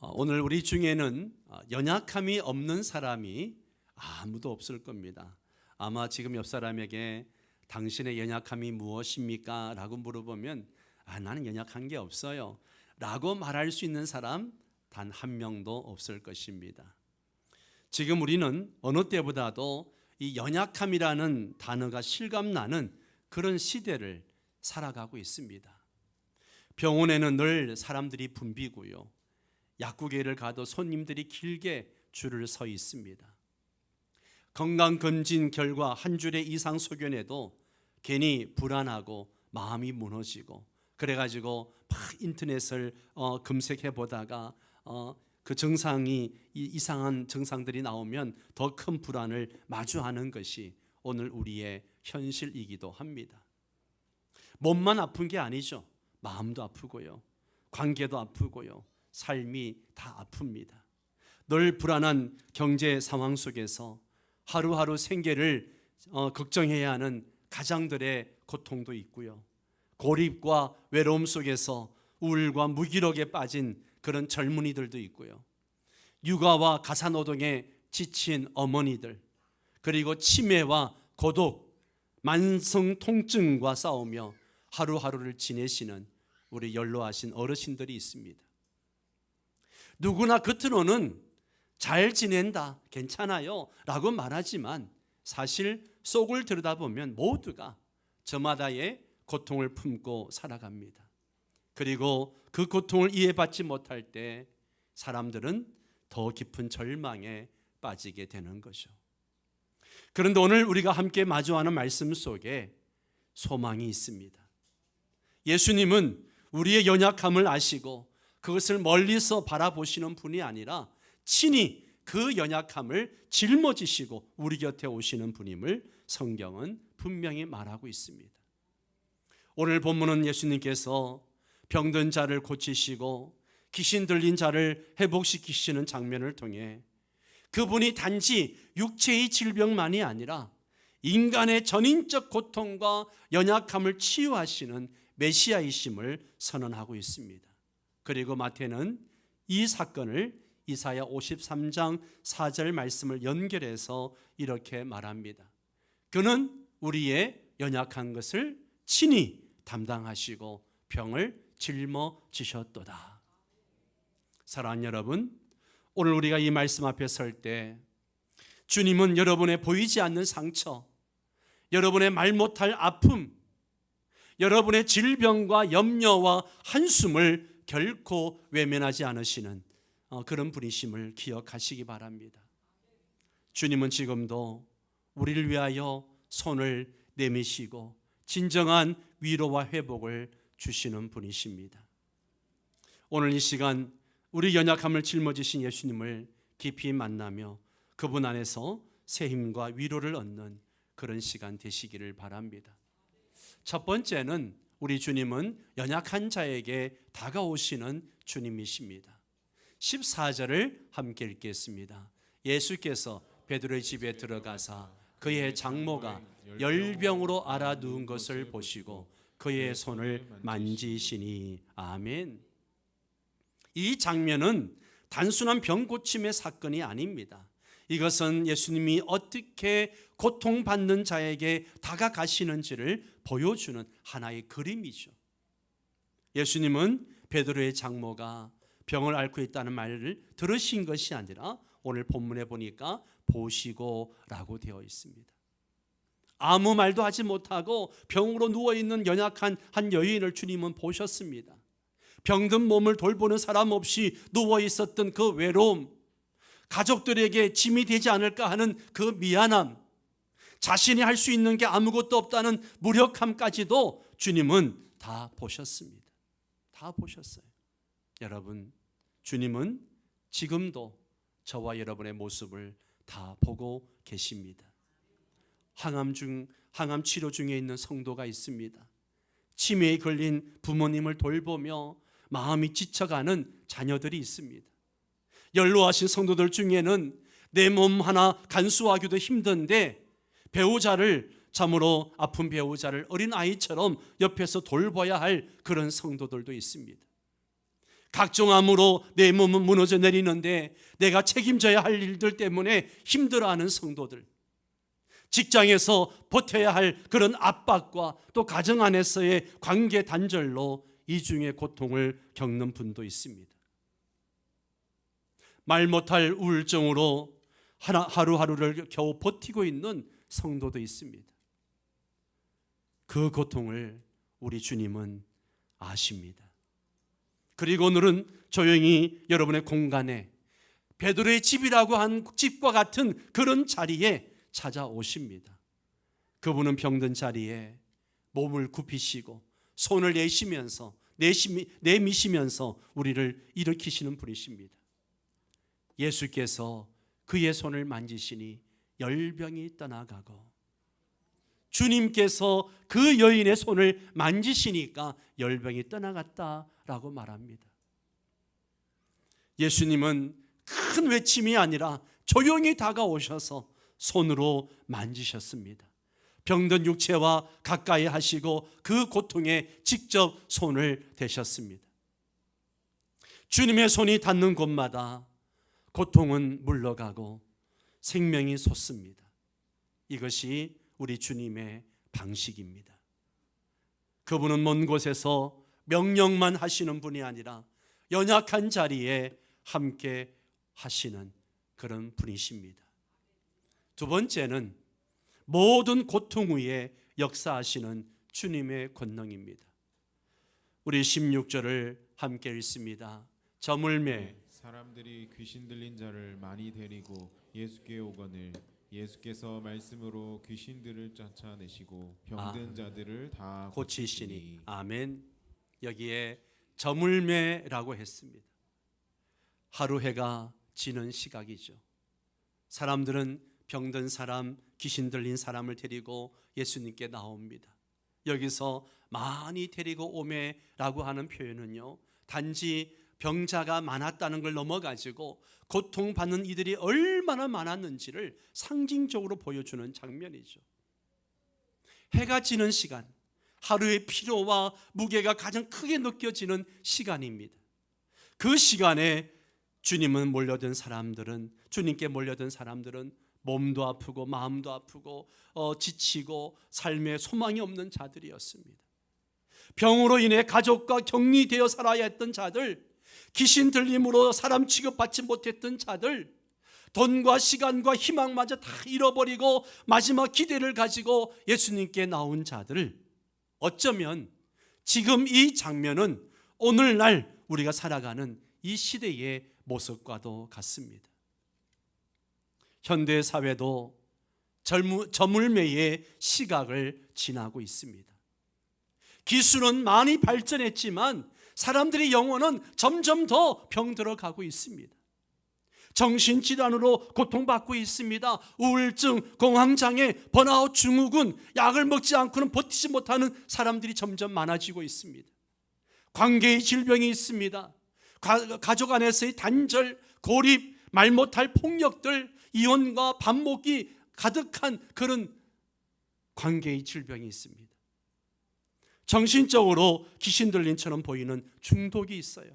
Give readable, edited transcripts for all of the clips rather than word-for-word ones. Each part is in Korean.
오늘 우리 중에는 연약함이 없는 사람이 아무도 없을 겁니다. 아마 지금 옆 사람에게 당신의 연약함이 무엇입니까? 라고 물어보면 나는 연약한 게 없어요 라고 말할 수 있는 사람 단 한 명도 없을 것입니다. 지금 우리는 어느 때보다도 이 연약함이라는 단어가 실감나는 그런 시대를 살아가고 있습니다. 병원에는 늘 사람들이 붐비고요, 약국에를 가도 손님들이 길게 줄을 서 있습니다. 건강검진 결과 한 줄의 이상 소견에도 괜히 불안하고 마음이 무너지고, 그래가지고 막 인터넷을 검색해 보다가 그 증상이 이상한 증상들이 나오면 더 큰 불안을 마주하는 것이 오늘 우리의 현실이기도 합니다. 몸만 아픈 게 아니죠. 마음도 아프고요, 관계도 아프고요, 삶이 다 아픕니다. 늘 불안한 경제 상황 속에서 하루하루 생계를 걱정해야 하는 가장들의 고통도 있고요, 고립과 외로움 속에서 우울과 무기력에 빠진 그런 젊은이들도 있고요, 육아와 가사노동에 지친 어머니들, 그리고 치매와 고독, 만성 통증과 싸우며 하루하루를 지내시는 우리 연로하신 어르신들이 있습니다. 누구나 겉으로는 잘 지낸다, 괜찮아요 라고 말하지만 사실 속을 들여다보면 모두가 저마다의 고통을 품고 살아갑니다. 그리고 그 고통을 이해받지 못할 때 사람들은 더 깊은 절망에 빠지게 되는 거죠. 그런데 오늘 우리가 함께 마주하는 말씀 속에 소망이 있습니다. 예수님은 우리의 연약함을 아시고 그것을 멀리서 바라보시는 분이 아니라 친히 그 연약함을 짊어지시고 우리 곁에 오시는 분임을 성경은 분명히 말하고 있습니다. 오늘 본문은 예수님께서 병든 자를 고치시고 귀신 들린 자를 회복시키시는 장면을 통해 그분이 단지 육체의 질병만이 아니라 인간의 전인적 고통과 연약함을 치유하시는 메시아이심을 선언하고 있습니다. 그리고 마태는 이 사건을 이사야 53장 4절 말씀을 연결해서 이렇게 말합니다. 그는 우리의 연약한 것을 친히 담당하시고 병을 짊어지셨도다. 사랑하는 여러분, 오늘 우리가 이 말씀 앞에 설 때 주님은 여러분의 보이지 않는 상처, 여러분의 말 못할 아픔, 여러분의 질병과 염려와 한숨을 결코 외면하지 않으시는 그런 분이심을 기억하시기 바랍니다. 주님은 지금도 우리를 위하여 손을 내미시고 진정한 위로와 회복을 주시는 분이십니다. 오늘 이 시간 우리 연약함을 짊어지신 예수님을 깊이 만나며 그분 안에서 새 힘과 위로를 얻는 그런 시간 되시기를 바랍니다. 첫 번째는 우리 주님은 연약한 자에게 다가오시는 주님이십니다. 14절을 함께 읽겠습니다. 예수께서 베드로의 집에 들어가사 그의 장모가 열병으로 앓아 누운 것을 보시고 그의 손을 만지시니. 아멘. 이 장면은 단순한 병 고침의 사건이 아닙니다. 이것은 예수님이 어떻게 고통받는 자에게 다가가시는지를 보여주는 하나의 그림이죠. 예수님은 베드로의 장모가 병을 앓고 있다는 말을 들으신 것이 아니라 오늘 본문에 보니까 보시고라고 되어 있습니다. 아무 말도 하지 못하고 병으로 누워있는 연약한 한 여인을 주님은 보셨습니다. 병든 몸을 돌보는 사람 없이 누워있었던 그 외로움, 가족들에게 짐이 되지 않을까 하는 그 미안함, 자신이 할 수 있는 게 아무것도 없다는 무력함까지도 주님은 다 보셨습니다. 다 보셨어요. 여러분, 주님은 지금도 저와 여러분의 모습을 다 보고 계십니다. 항암 치료 중에 있는 성도가 있습니다. 치매에 걸린 부모님을 돌보며 마음이 지쳐가는 자녀들이 있습니다. 연로하신 성도들 중에는 내 몸 하나 간수하기도 힘든데 배우자를, 참으로 아픈 배우자를 어린아이처럼 옆에서 돌봐야 할 그런 성도들도 있습니다. 각종 암으로 내 몸은 무너져 내리는데 내가 책임져야 할 일들 때문에 힘들어하는 성도들, 직장에서 버텨야 할 그런 압박과 또 가정 안에서의 관계 단절로 이중의 고통을 겪는 분도 있습니다. 말 못할 우울증으로 하루하루를 겨우 버티고 있는 성도도 있습니다. 그 고통을 우리 주님은 아십니다. 그리고 오늘은 조용히 여러분의 공간에 베드로의 집이라고 한 집과 같은 그런 자리에 찾아오십니다. 그분은 병든 자리에 몸을 굽히시고 손을 내미시면서 우리를 일으키시는 분이십니다. 예수께서 그의 손을 만지시니 열병이 떠나가고, 주님께서 그 여인의 손을 만지시니까 열병이 떠나갔다라고 말합니다. 예수님은 큰 외침이 아니라 조용히 다가오셔서 손으로 만지셨습니다. 병든 육체와 가까이 하시고 그 고통에 직접 손을 대셨습니다. 주님의 손이 닿는 곳마다 고통은 물러가고 생명이 솟습니다. 이것이 우리 주님의 방식입니다. 그분은 먼 곳에서 명령만 하시는 분이 아니라 연약한 자리에 함께 하시는 그런 분이십니다. 두 번째는 모든 고통 위에 역사하시는 주님의 권능입니다. 우리 16절을 함께 읽습니다. 저물매 사람들이 귀신 들린 자를 많이 데리고 예수께 오거늘 예수께서 말씀으로 귀신들을 쫓아내시고 병든 자들을 다 고치시니. 아멘. 여기에 저물매라고 했습니다. 하루 해가 지는 시각이죠. 사람들은 병든 사람, 귀신 들린 사람을 데리고 예수님께 나옵니다. 여기서 많이 데리고 오매라고 하는 표현은요, 단지 병자가 많았다는 걸 넘어가지고 고통받는 이들이 얼마나 많았는지를 상징적으로 보여주는 장면이죠. 해가 지는 시간, 하루의 피로와 무게가 가장 크게 느껴지는 시간입니다. 그 시간에 주님께 몰려든 사람들은 몸도 아프고 마음도 아프고 지치고 삶에 소망이 없는 자들이었습니다. 병으로 인해 가족과 격리되어 살아야 했던 자들, 귀신 들림으로 사람 취급받지 못했던 자들, 돈과 시간과 희망마저 다 잃어버리고 마지막 기대를 가지고 예수님께 나온 자들, 어쩌면 지금 이 장면은 오늘날 우리가 살아가는 이 시대의 모습과도 같습니다. 현대 사회도 저물매의 시각을 지나고 있습니다. 기술은 많이 발전했지만 사람들의 영혼은 점점 더 병들어 가고 있습니다. 정신질환으로 고통받고 있습니다. 우울증, 공황장애, 번아웃 증후군, 약을 먹지 않고는 버티지 못하는 사람들이 점점 많아지고 있습니다. 관계의 질병이 있습니다. 가족 안에서의 단절, 고립, 말 못할 폭력들, 이혼과 반목이 가득한 그런 관계의 질병이 있습니다. 정신적으로 귀신 들린처럼 보이는 중독이 있어요.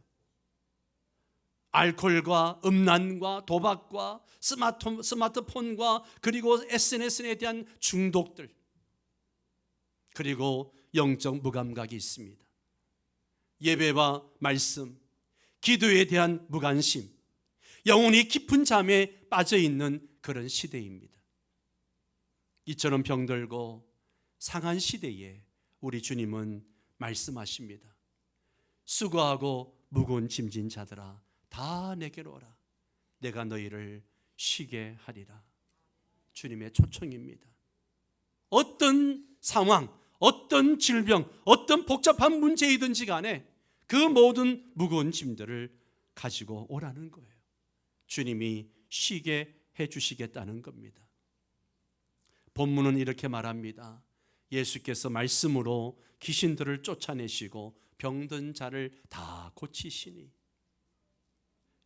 알코올과 음란과 도박과 스마트폰과 그리고 SNS에 대한 중독들, 그리고 영적 무감각이 있습니다. 예배와 말씀, 기도에 대한 무관심, 영혼이 깊은 잠에 빠져있는 그런 시대입니다. 이처럼 병들고 상한 시대에 우리 주님은 말씀하십니다. 수고하고 무거운 짐진 자들아 다 내게로 오라. 내가 너희를 쉬게 하리라. 주님의 초청입니다. 어떤 상황, 어떤 질병, 어떤 복잡한 문제이든지 간에 그 모든 무거운 짐들을 가지고 오라는 거예요. 주님이 쉬게 해주시겠다는 겁니다. 본문은 이렇게 말합니다. 예수께서 말씀으로 귀신들을 쫓아내시고 병든 자를 다 고치시니.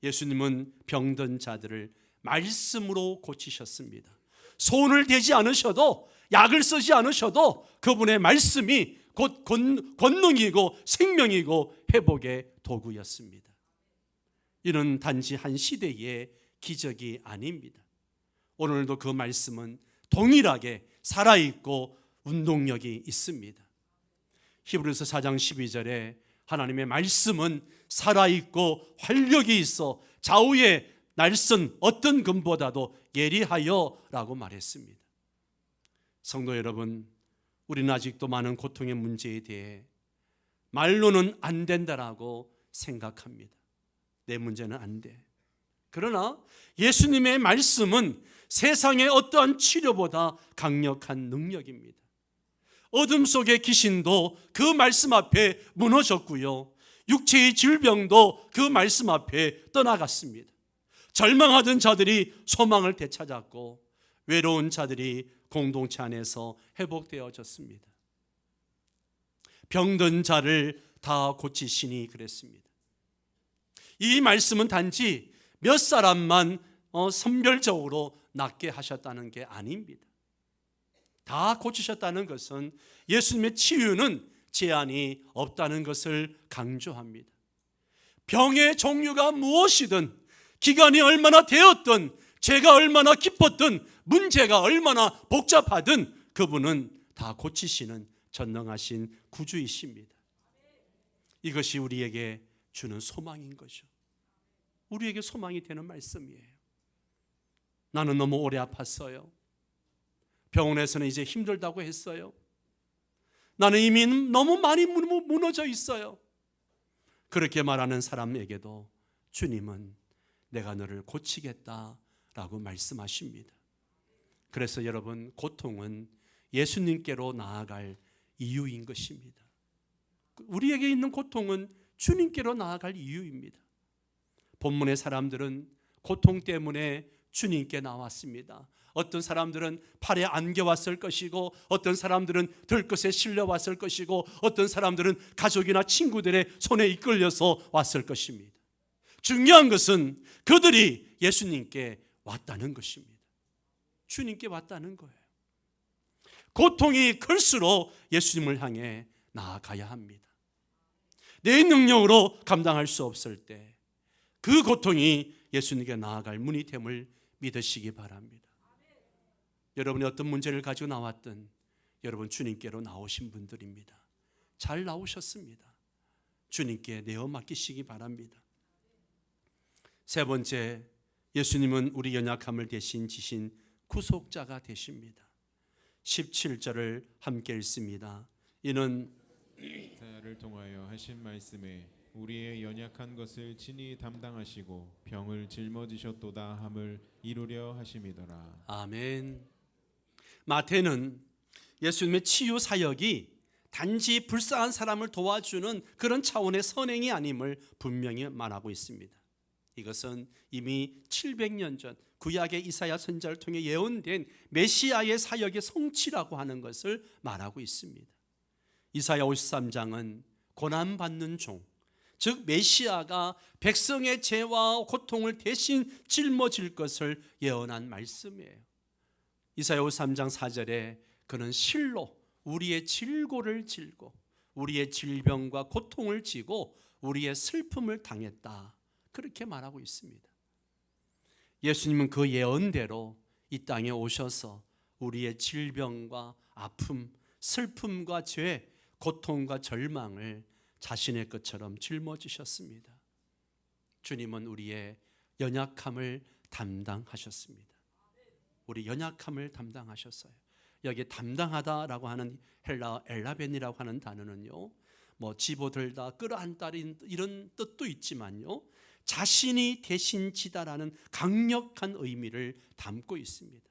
예수님은 병든 자들을 말씀으로 고치셨습니다. 손을 대지 않으셔도, 약을 쓰지 않으셔도 그분의 말씀이 곧 권능이고 생명이고 회복의 도구였습니다. 이는 단지 한 시대의 기적이 아닙니다. 오늘도 그 말씀은 동일하게 살아있고 운동력이 있습니다. 히브리서 4장 12절에 하나님의 말씀은 살아있고 활력이 있어 좌우의 날선 어떤 금보다도 예리하여 라고 말했습니다. 성도 여러분, 우리는 아직도 많은 고통의 문제에 대해 말로는 안 된다라고 생각합니다. 내 문제는 안 돼. 그러나 예수님의 말씀은 세상의 어떠한 치료보다 강력한 능력입니다. 어둠 속의 귀신도 그 말씀 앞에 무너졌고요, 육체의 질병도 그 말씀 앞에 떠나갔습니다. 절망하던 자들이 소망을 되찾았고 외로운 자들이 공동체 안에서 회복되어졌습니다. 병든 자를 다 고치시니 그랬습니다. 이 말씀은 단지 몇 사람만 선별적으로 낫게 하셨다는 게 아닙니다. 다 고치셨다는 것은 예수님의 치유는 제한이 없다는 것을 강조합니다. 병의 종류가 무엇이든, 기간이 얼마나 되었든, 죄가 얼마나 깊었든, 문제가 얼마나 복잡하든 그분은 다 고치시는 전능하신 구주이십니다. 이것이 우리에게 주는 소망인 거죠. 우리에게 소망이 되는 말씀이에요. 나는 너무 오래 아팠어요. 병원에서는 이제 힘들다고 했어요. 나는 이미 너무 많이 무너져 있어요. 그렇게 말하는 사람에게도 주님은 내가 너를 고치겠다라고 말씀하십니다. 그래서 여러분, 고통은 예수님께로 나아갈 이유인 것입니다. 우리에게 있는 고통은 주님께로 나아갈 이유입니다. 본문의 사람들은 고통 때문에 주님께 나왔습니다. 어떤 사람들은 팔에 안겨왔을 것이고, 어떤 사람들은 들것에 실려왔을 것이고, 어떤 사람들은 가족이나 친구들의 손에 이끌려서 왔을 것입니다. 중요한 것은 그들이 예수님께 왔다는 것입니다. 주님께 왔다는 거예요. 고통이 클수록 예수님을 향해 나아가야 합니다. 내 능력으로 감당할 수 없을 때 그 고통이 예수님께 나아갈 문이 됨을 믿으시기 바랍니다. 여러분이 어떤 문제를 가지고 나왔든 여러분 주님께로 나오신 분들입니다. 잘 나오셨습니다. 주님께 내어 맡기시기 바랍니다. 세 번째, 예수님은 우리 연약함을 대신 지신 구속자가 되십니다. 17절을 함께 읽습니다. 이는 자를 통하여 하신 말씀에 우리의 연약한 것을 친히 담당하시고 병을 짊어지셨도다 함을 이루려 하심이더라. 아멘. 마태는 예수님의 치유 사역이 단지 불쌍한 사람을 도와주는 그런 차원의 선행이 아님을 분명히 말하고 있습니다. 이것은 이미 700년 전 구약의 이사야 선지자를 통해 예언된 메시아의 사역의 성취라고 하는 것을 말하고 있습니다. 이사야 53장은 고난받는 종, 즉 메시아가 백성의 죄와 고통을 대신 짊어질 것을 예언한 말씀이에요. 이사야 53장 4절에 그는 실로 우리의 질고를 질고 우리의 질병과 고통을 지고 우리의 슬픔을 당했다, 그렇게 말하고 있습니다. 예수님은 그 예언대로 이 땅에 오셔서 우리의 질병과 아픔, 슬픔과 죄, 고통과 절망을 자신의 것처럼 짊어지셨습니다. 주님은 우리의 연약함을 담당하셨습니다. 우리 연약함을 담당하셨어요. 여기 담당하다라고 하는 헬라 엘라벤이라고 하는 단어는요, 뭐 집어들다, 끌어안다 이런 뜻도 있지만요, 자신이 대신 지다라는 강력한 의미를 담고 있습니다.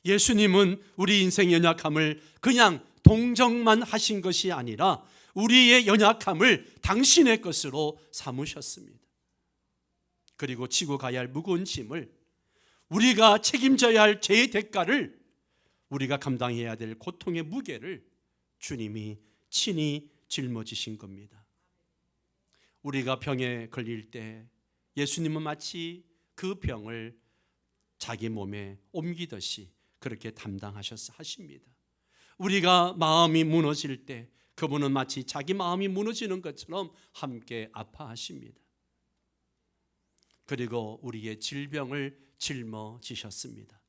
예수님은 우리 인생 연약함을 그냥 동정만 하신 것이 아니라 우리의 연약함을 당신의 것으로 삼으셨습니다. 그리고 지고 가야 할 무거운 짐을, 우리가 책임져야 할 죄의 대가를, 우리가 감당해야 될 고통의 무게를 주님이 친히 짊어지신 겁니다. 우리가 병에 걸릴 때 예수님은 마치 그 병을 자기 몸에 옮기듯이 그렇게 담당하십니다. 우리가 마음이 무너질 때 그분은 마치 자기 마음이 무너지는 것처럼 함께 아파하십니다. 그리고 우리의 질병을 짊어지셨습니다.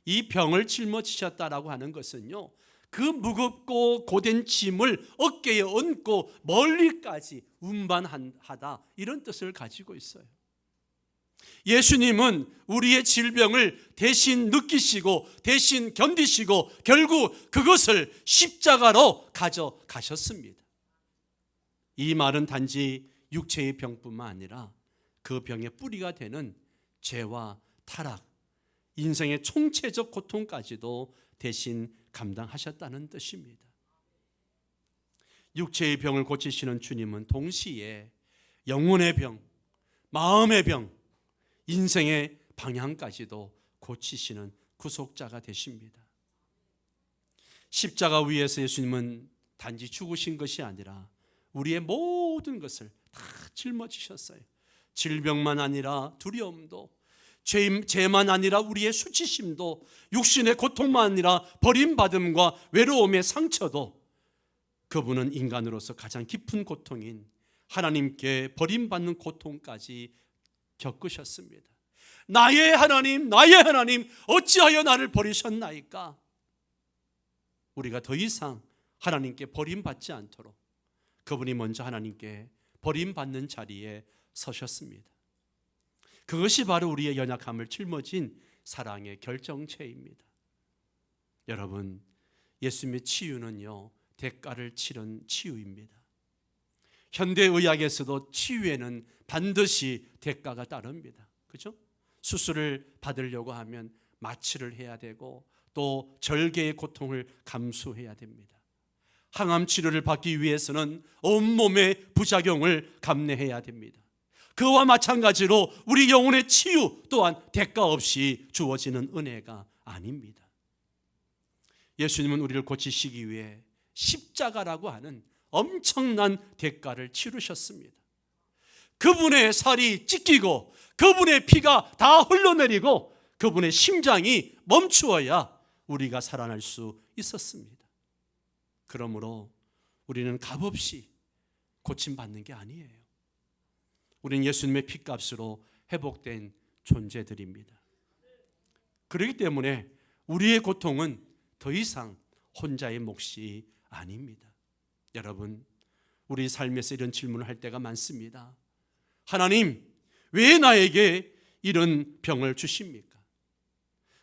이 병을 짊어지셨다라고 하는 것은요, 그 무겁고 고된 짐을 어깨에 얹고 멀리까지 운반하다, 이런 뜻을 가지고 있어요. 예수님은 우리의 질병을 대신 느끼시고 대신 견디시고 결국 그것을 십자가로 가져가셨습니다. 이 말은 단지 육체의 병뿐만 아니라 그 병의 뿌리가 되는 죄와 타락, 인생의 총체적 고통까지도 대신 감당하셨다는 뜻입니다. 육체의 병을 고치시는 주님은 동시에 영혼의 병, 마음의 병, 인생의 방향까지도 고치시는 구속자가 되십니다. 십자가 위에서 예수님은 단지 죽으신 것이 아니라 우리의 모든 것을 다 짊어지셨어요. 질병만 아니라 두려움도, 죄만 아니라 우리의 수치심도, 육신의 고통만 아니라 버림받음과 외로움의 상처도, 그분은 인간으로서 가장 깊은 고통인 하나님께 버림받는 고통까지 겪으셨습니다. 나의 하나님, 나의 하나님, 어찌하여 나를 버리셨나이까? 우리가 더 이상 하나님께 버림받지 않도록 그분이 먼저 하나님께 버림받는 자리에 서셨습니다. 그것이 바로 우리의 연약함을 짊어진 사랑의 결정체입니다. 여러분, 예수님의 치유는요, 대가를 치른 치유입니다. 현대의학에서도 치유에는 반드시 대가가 따릅니다. 그렇죠? 수술을 받으려고 하면 마취를 해야 되고 또 절개의 고통을 감수해야 됩니다. 항암 치료를 받기 위해서는 온몸의 부작용을 감내해야 됩니다. 그와 마찬가지로 우리 영혼의 치유 또한 대가 없이 주어지는 은혜가 아닙니다. 예수님은 우리를 고치시기 위해 십자가라고 하는 엄청난 대가를 치르셨습니다. 그분의 살이 찢기고 그분의 피가 다 흘러내리고 그분의 심장이 멈추어야 우리가 살아날 수 있었습니다. 그러므로 우리는 값없이 고침받는 게 아니에요. 우리는 예수님의 피값으로 회복된 존재들입니다. 그렇기 때문에 우리의 고통은 더 이상 혼자의 몫이 아닙니다. 여러분, 우리 삶에서 이런 질문을 할 때가 많습니다. 하나님, 왜 나에게 이런 병을 주십니까?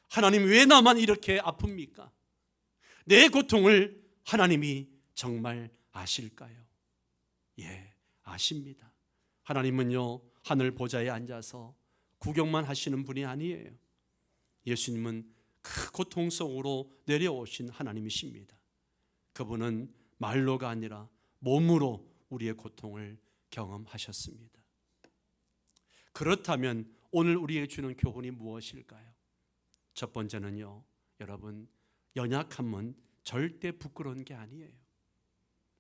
하나님, 왜 나만 이렇게 아픕니까? 내 고통을 하나님이 정말 아실까요? 예, 아십니다. 하나님은요, 하늘 보좌에 앉아서 구경만 하시는 분이 아니에요. 예수님은 그 고통 속으로 내려오신 하나님이십니다. 그분은 말로가 아니라 몸으로 우리의 고통을 경험하셨습니다. 그렇다면 오늘 우리에게 주는 교훈이 무엇일까요? 첫 번째는요, 여러분, 연약함은 절대 부끄러운 게 아니에요.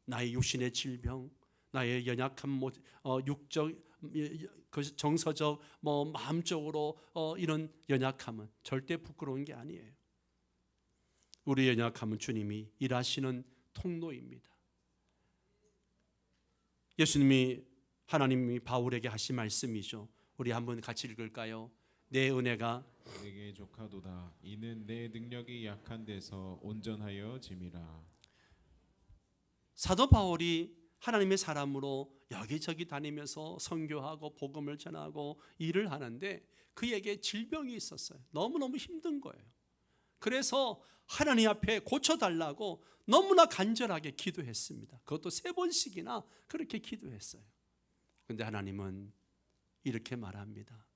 나의 육신의 질병, 나의 연약함, 육적, 정서적, 마음적으로 이런 연약함은 절대 부끄러운 게 아니에요. 우리의 연약함은 주님이 일하시는 통로입니다. 예수님이, 하나님이 바울에게 하신 말씀이죠. 우리 한번 같이 읽을까요? 내 은혜가 내게 족하도다. 이는 내 능력이 약한 데서 온전하여 짐이라. 사도 바울이 하나님의 사람으로 여기저기 다니면서 선교하고 복음을 전하고 일을 하는데 그에게 질병이 있었어요. 너무너무 힘든 거예요. 그래서 하나님 앞에 고쳐달라고 너무나 간절하게 기도했습니다. 그것도 3번씩이나 그렇게 기도했어요. 그런데 하나님은 이렇게 말합니다.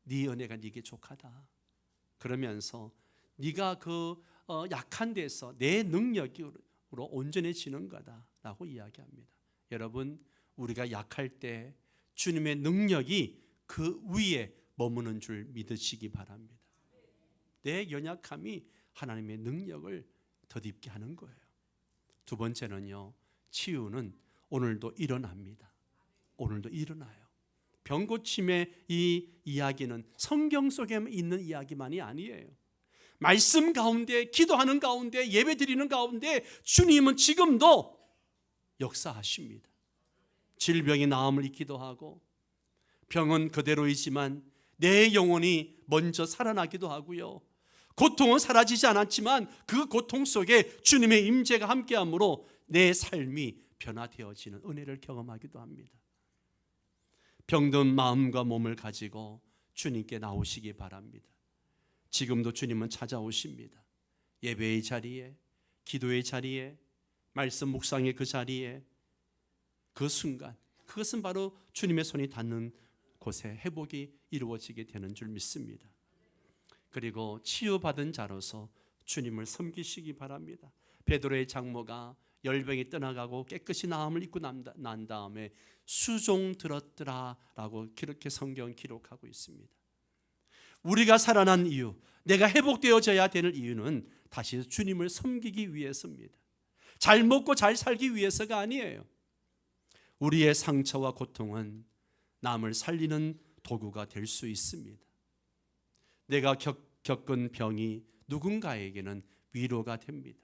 네 은혜가 네게 족하다. 그러면서 네가 그 약한 데서 내 능력으로 온전해지는 거다라고 이야기합니다. 여러분, 우리가 약할 때 주님의 능력이 그 위에 머무는 줄 믿으시기 바랍니다. 내 연약함이 하나님의 능력을 덧입게 하는 거예요. 두 번째는요, 치유는 오늘도 일어납니다. 오늘도 일어나요. 병고침의 이 이야기는 성경 속에 있는 이야기만이 아니에요. 말씀 가운데, 기도하는 가운데, 예배드리는 가운데 주님은 지금도 역사하십니다. 질병이 나음을 잊기도 하고 병은 그대로이지만 내 영혼이 먼저 살아나기도 하고요. 고통은 사라지지 않았지만 그 고통 속에 주님의 임재가 함께함으로 내 삶이 변화되어지는 은혜를 경험하기도 합니다. 병든 마음과 몸을 가지고 주님께 나오시기 바랍니다. 지금도 주님은 찾아오십니다. 예배의 자리에, 기도의 자리에, 말씀 묵상의 그 자리에, 그 순간, 그것은 바로 주님의 손이 닿는 곳에 회복이 이루어지게 되는 줄 믿습니다. 그리고 치유받은 자로서 주님을 섬기시기 바랍니다. 베드로의 장모가 열병이 떠나가고 깨끗이 나음을 입고 난 다음에 수종 들었더라 라고 그렇게 성경 기록하고 있습니다. 우리가 살아난 이유, 내가 회복되어져야 되는 이유는 다시 주님을 섬기기 위해서입니다. 잘 먹고 잘 살기 위해서가 아니에요. 우리의 상처와 고통은 남을 살리는 도구가 될 수 있습니다. 내가 겪은 병이 누군가에게는 위로가 됩니다.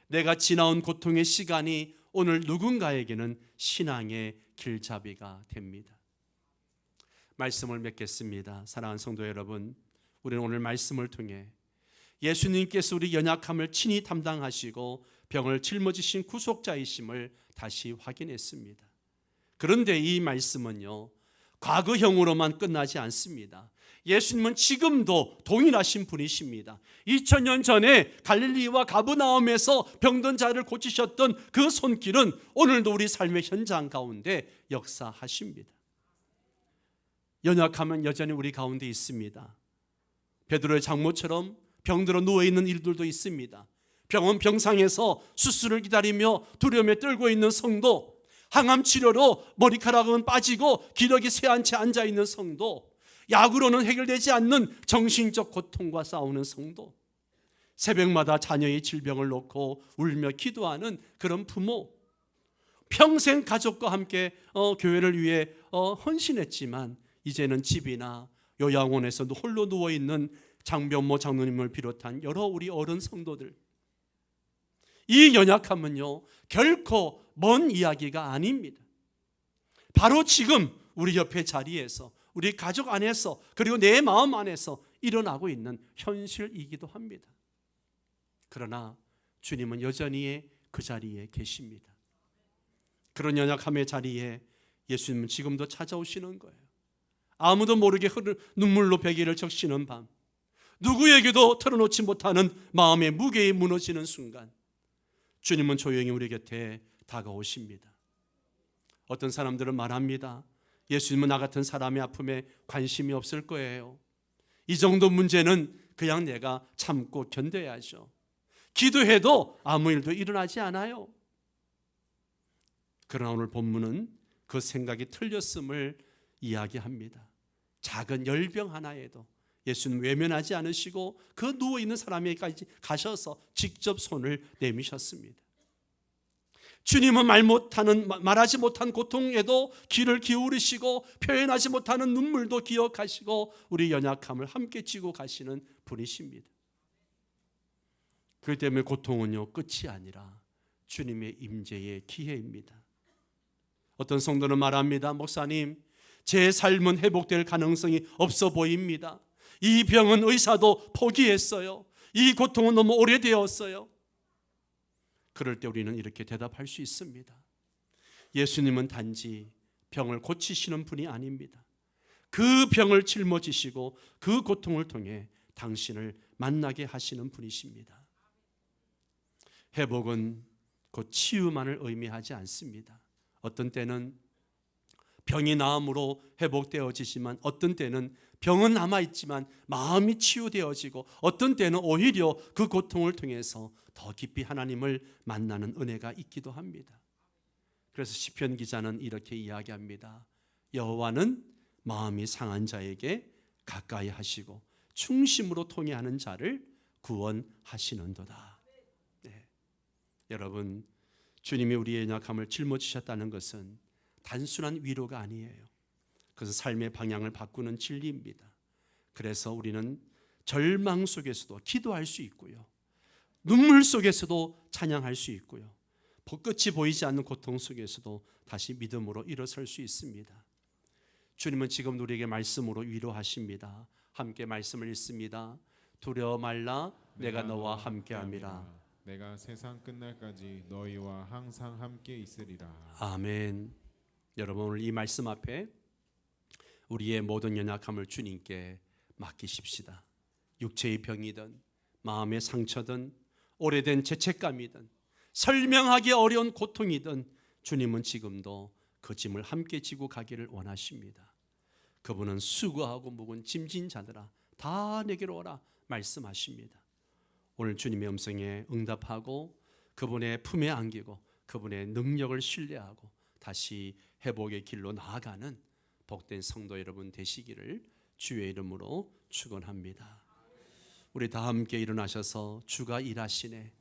내가 지나온 고통의 시간이 오늘 누군가에게는 신앙의 길잡이가 됩니다. 말씀을 맺겠습니다. 사랑하는 성도 여러분, 우리는 오늘 말씀을 통해 예수님께서 우리 연약함을 친히 담당하시고 병을 짊어지신 구속자이심을 다시 확인했습니다. 그런데 이 말씀은요, 과거형으로만 끝나지 않습니다. 예수님은 지금도 동일하신 분이십니다. 2000년 전에 갈릴리와 가브나움에서 병든 자를 고치셨던 그 손길은 오늘도 우리 삶의 현장 가운데 역사하십니다. 연약함은 여전히 우리 가운데 있습니다. 베드로의 장모처럼 병들어 누워있는 일들도 있습니다. 병원 병상에서 수술을 기다리며 두려움에 떨고 있는 성도, 항암 치료로 머리카락은 빠지고 기력이 쇠한 채 앉아있는 성도, 약으로는 해결되지 않는 정신적 고통과 싸우는 성도, 새벽마다 자녀의 질병을 놓고 울며 기도하는 그런 부모, 평생 가족과 함께 교회를 위해 헌신했지만 이제는 집이나 요양원에서도 홀로 누워있는 장병모 장로님을 비롯한 여러 우리 어른 성도들, 이 연약함은요 결코 먼 이야기가 아닙니다. 바로 지금 우리 옆에 자리에서, 우리 가족 안에서, 그리고 내 마음 안에서 일어나고 있는 현실이기도 합니다. 그러나 주님은 여전히 그 자리에 계십니다. 그런 연약함의 자리에 예수님은 지금도 찾아오시는 거예요. 아무도 모르게 눈물로 베개를 적시는 밤, 누구에게도 털어놓지 못하는 마음의 무게에 무너지는 순간 주님은 조용히 우리 곁에 다가오십니다. 어떤 사람들은 말합니다. 예수님은 나 같은 사람의 아픔에 관심이 없을 거예요. 이 정도 문제는 그냥 내가 참고 견뎌야죠. 기도해도 아무 일도 일어나지 않아요. 그러나 오늘 본문은 그 생각이 틀렸음을 이야기합니다. 작은 열병 하나에도 예수님 외면하지 않으시고 그 누워있는 사람에게까지 가셔서 직접 손을 내미셨습니다. 주님은 말하지 못한 고통에도 귀를 기울이시고 표현하지 못하는 눈물도 기억하시고 우리 연약함을 함께 쥐고 가시는 분이십니다. 그렇기 때문에 고통은요 끝이 아니라 주님의 임재의 기회입니다. 어떤 성도는 말합니다. 목사님, 제 삶은 회복될 가능성이 없어 보입니다. 이 병은 의사도 포기했어요. 이 고통은 너무 오래되었어요. 그럴 때 우리는 이렇게 대답할 수 있습니다. 예수님은 단지 병을 고치시는 분이 아닙니다. 그 병을 짊어지시고 그 고통을 통해 당신을 만나게 하시는 분이십니다. 회복은 곧 치유만을 의미하지 않습니다. 어떤 때는 병이 나음으로 회복되어지지만 어떤 때는 병은 남아있지만 마음이 치유되어지고 어떤 때는 오히려 그 고통을 통해서 더 깊이 하나님을 만나는 은혜가 있기도 합니다. 그래서 시편 기자는 이렇게 이야기합니다. 여호와는 마음이 상한 자에게 가까이 하시고 충심으로 통회하는 자를 구원하시는도다. 네. 여러분, 주님이 우리의 연약함을 짊어지셨다는 것은 단순한 위로가 아니에요. 그것은 삶의 방향을 바꾸는 진리입니다. 그래서 우리는 절망 속에서도 기도할 수 있고요, 눈물 속에서도 찬양할 수 있고요, 끝이 보이지 않는 고통 속에서도 다시 믿음으로 일어설 수 있습니다. 주님은 지금 우리에게 말씀으로 위로하십니다. 함께 말씀을 읽습니다. 두려워 말라 내가 너와 함께함이라. 내가 세상 끝날까지 너희와 항상 함께 있으리라. 아멘. 여러분 오늘 이 말씀 앞에 우리의 모든 연약함을 주님께 맡기십시다. 육체의 병이든 마음의 상처든 오래된 죄책감이든 설명하기 어려운 고통이든 주님은 지금도 그 짐을 함께 지고 가기를 원하십니다. 그분은 수고하고 무거운 짐진 자들아 다 내게로 오라 말씀하십니다. 오늘 주님의 음성에 응답하고 그분의 품에 안기고 그분의 능력을 신뢰하고 다시 회복의 길로 나아가는 복된 성도 여러분 되시기를 주의 이름으로 축원합니다. 우리 다 함께 일어나셔서 주가 일하시네,